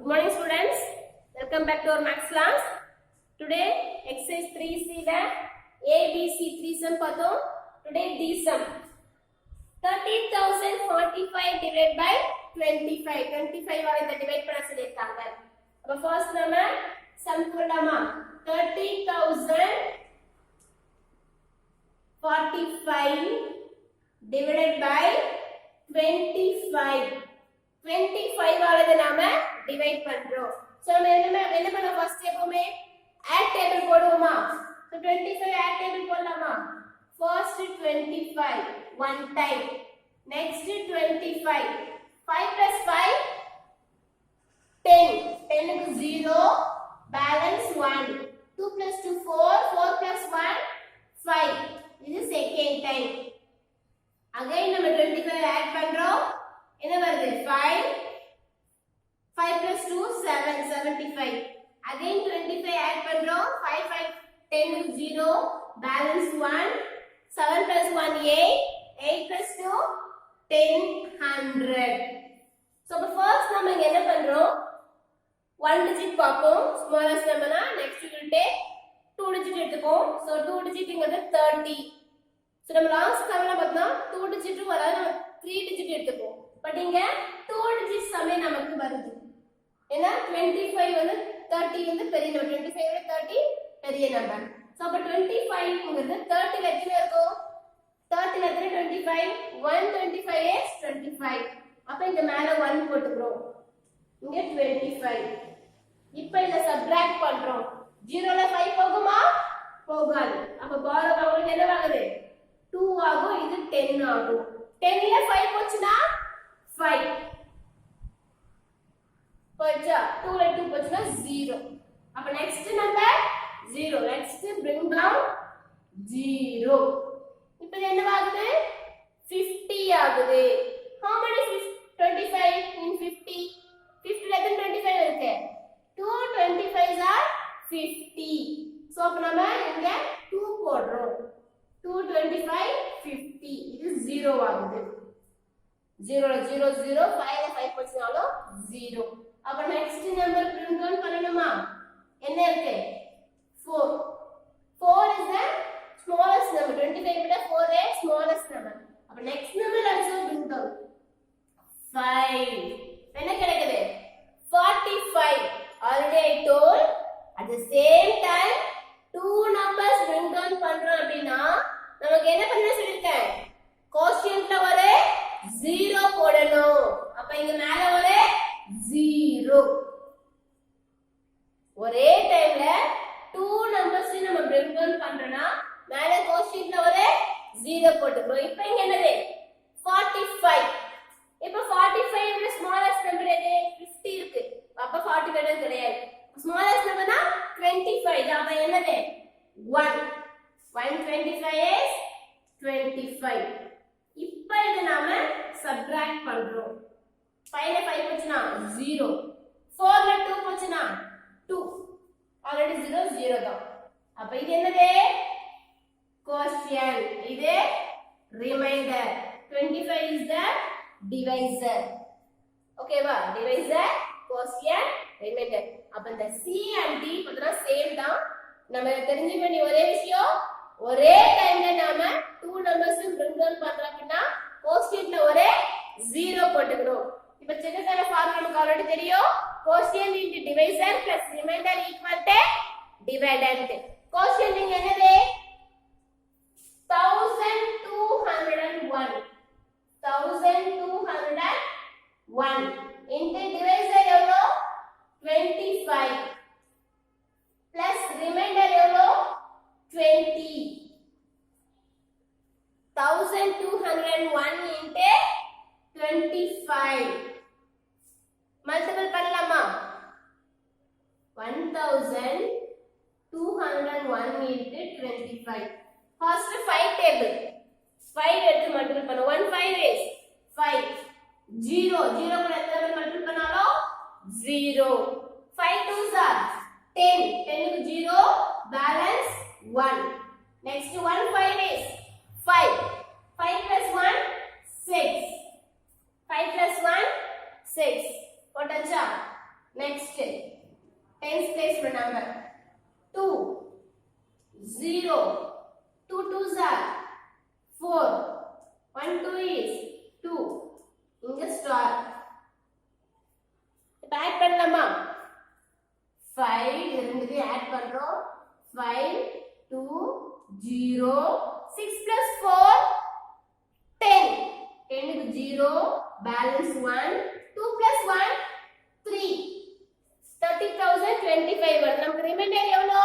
Good morning students. Welcome back to our maths class. Today exercise 3C la ABC 3 sum pathom. Today D sum. 30,045 divided by 25. 25 வால இத divide பண்ண சொல்லிருக்காங்க. அப்ப first நம்ம sum போடலாமா? 30,045 divided by 25. 25 ஆலத நாம divide பண்றோம். So நம்ம என்ன பண்ண ஃபர்ஸ்ட் எப்பவுமே ஆட் டேபிள் போடுவோமா? சோ 25 ஆட் டேபிள் போடலாமா? First 25 one time, next 25 5 plus 5 10, 10 க்கு 0 balance 1, 2 plus 2 4, 4 plus 1 5. இது செகண்ட் டைம். again நம்ம 25 ஆட் பண்றோம். என்ன வருது 5 5 plus 2 7 75. again 25 add பண்றோம். 5 5 10 0 balance 1, 7 plus 1 8, 8 plus 2 10 100. so first நம்ம இங்க என்ன பண்றோம்? 1 digit பாப்போம். smallest numberனா next we will take 2 digit எடுத்துப்போம். so 2 digit இங்கிறது 30. so நம்ம லாஸ்ட் கவல பார்த்தா 2 digit வராது, நம்ம 3 digit எடுத்துப்போம். பட் இங்க 2 digits சமே நமக்கு வருது. ஏனா 25 வந்து 30 வந்து பெரிய நம்பர், 25 விட 30 பெரிய நம்பர். சோ அப்ப 25ங்கிறது 30 ல எத்தனை இருக்கும்? 30 ல எத்தனை 25? 125 is 25. அப்ப இங்க மேல 1 போட்டுறோம். இங்க 25. இப்போ இத சப்ட்ராக்ட் பண்றோம். 0 ல 5 போகுமா? போகாது. அப்ப borrow பவர் என்ன ஆகுது? 2 ஆகும், இது 10 ஆகும். 10 ல 5 போச்சுனா 5 போச்சா? 2 ல 2 போச்சுனா 0. அப்ப next number 0. next bring down 0. இப்போ என்ன ஆகுது? 50 ஆகுது. how many 25 in 50? 50 ல எத்தனை 25 இருக்கு? 2 25s are 50. சோ அப்ப நாம இங்க 2 போடுறோம். 2 25 50. இது 0 ஆகுது. 0 ல 0 0, 5 ல 5 போச்சுனாலும் 0. அப்ப நெக்ஸ்ட் நம்பர் பிரிண்ட் டவுன் பண்ணனுமா? என்ன இருக்கு? 4. 4 is the smallest number. 25 விட 4 is smallest number. அப்ப next number also bring down 5. என்ன கிடைக்குது? 45. already I told at the same time two numbers bring down பண்றோம் அப்படினா நமக்கு என்ன பண்ண சொல்லிருக்கேன்? கோஷியன்ட்ல ஒரு 0 போடணும். அப்ப இங்க மேல ஒரு 0. ஒரே டைம்ல 2 நம்பர்ஸ் நம்ம bring down பண்றோம்னா மேல கோஷியன்ட்ல ஒரு 0 போட்டுறோம். இப்போ இங்க என்னது? 45. இப்போ 45 விட ஸ்மாலஸ்ட் நம்பர் எது? 50 இருக்கு. அப்ப 45 கிடையாது. ஸ்மாலஸ்ட் நம்பர்னா 25. அப்ப என்னது? 1. 125 is 25. இப்போ இத நாம சப்ட்ராக்ட் பண்றோம். 5 ல 5 போச்சுனா 0, 4 ல 2 போச்சுனா 2. ஆல்ரெடி 0 0 தான். அப்ப இது என்னது? கோஷியன்ட். இது ரிமைண்டர். 25 is the divisor. ஓகேவா? divisor, quotient, remainder. அப்ப இந்த C and D பத்தினா சேம் தான். நம்ம தெரிஞ்சுக்க வேண்டிய ஒரே விஷயம், ஒரே டைம்ல நாம 2 நம்பர்ஸும் bring down பண்றோம் அப்படினா கோஷியன்ட்ல ஒரு 0 போட்டுக்கணும். இப்ப சின்னதான ஃபார்முலா நமக்கு ஆல்ரெடி தெரியும். Quotient into divisor plus remainder equal to dividend. Quotient இங்க என்னது? 1201. 1201 into divisor எவ்வளோ? 25 plus remainder எவ்வளோ? 20. 1201 into 25 multiple பண்ணலாமா? 1201 into 25. first 5 table 5 எடுத்து மல்டிபிள் பண்ணு. 1 5 is 5. 0 0 கூட எத்தனை மல்டிபிள் பண்ணாலும் 0. 5 2s are 10. 10 க்கு 0 balance 1. next 1 5 is 5. 5 plus 1 6. 5 plus 1 6. போட்டாச்சா? next tens place ஒரு number 2 0 2 2s are 4 1 2 is 2 இங்க star இப்ப ஆட் பண்ணலாமா 5 ரெண்டுக்கு ஆட் பண்றோம் 5 2 0 6 plus 4 10 10 க்கு 0 balance 1 2 plus 1 3 30,025 வருது நமக்கு ரிமைண்டர் எவ்வளோ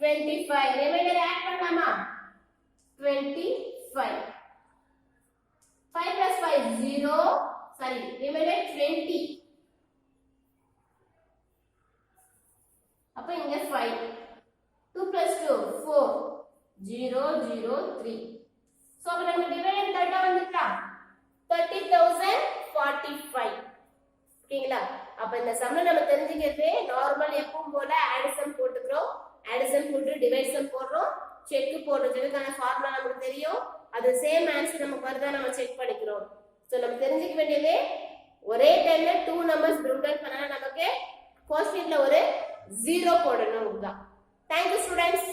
25 ரிமைண்டர் ஆட் பண்ணலாமா 25 5 plus 5 0 sorry ரிமைண்டர் 20 அப்ப இங்க 5 2 plus 2 4 0 0 3 சோ அப்ப நம்ம டிவைடட் 30 வந்துட்டா 30,045 ஓகேங்களா அப்ப இந்த சம்ல நம்ம தெரிஞ்சிக்கிறது நார்மல் எப்பவும் போல ஆடிஷன் போட்டுக்கிறோம் ஆடிஷன் போட்டு டிவைஷன் போடுறோம் செக் போடுறதுக்கான ஃபார்முலா நமக்கு தெரியும் அது சேம் ஆன்சர் நமக்கு வருதா நம்ம செக் பண்ணிக்கிறோம் சோ நம்ம தெரிஞ்சிக்க வேண்டியது ஒரே டைம்ல 2 நம்பர்ஸ் ப்ரூடல் பண்ணா நமக்கு கோஷன்ட்ல ஒரு 0 போடணும் தான் Thank you students